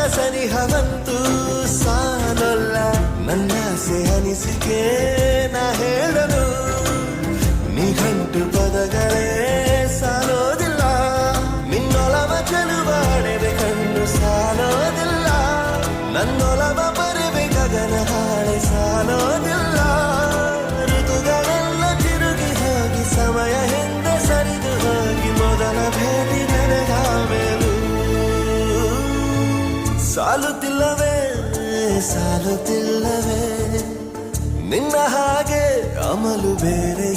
ಸನಿಹವಂತೂ ಸಾಲಲ್ಲ ನನ್ನಾಸೆ ಅನಿಸಿಕೆ ನಾ ಹೇಳಲು ನಿಘಂಟು ಪದಗಳೇ ಸಾಲೋದಿಲ್ಲ ನಿನ್ನೊಲವ ಚೆಲುವಾಡೆವೆ ಕಣ್ಣು ಸಾಲೋದಿಲ್ಲ ನನ್ನೊಲವ ಬರುವೆ ಗಗನ ಹಾಳೆ ಸಾಲೋದಿಲ್ಲ ಋತುಗಳೆಲ್ಲ ತಿರುಗಿ ಹೋಗಿ ಸಮಯ ಹಿಂದೆ ಸರಿದು ಹೋಗಿ ಮೊದಲ ಭೇಟಿ ನಡೆದ ಮೇಲೂ ಸಾಲುತ್ತಿಲ್ಲವೇ ಸಾಲುತ್ತಿಲ್ಲವೇ ನಿನ್ನ ಹಾಗೆ ಅಮಲು ಬೇರೆ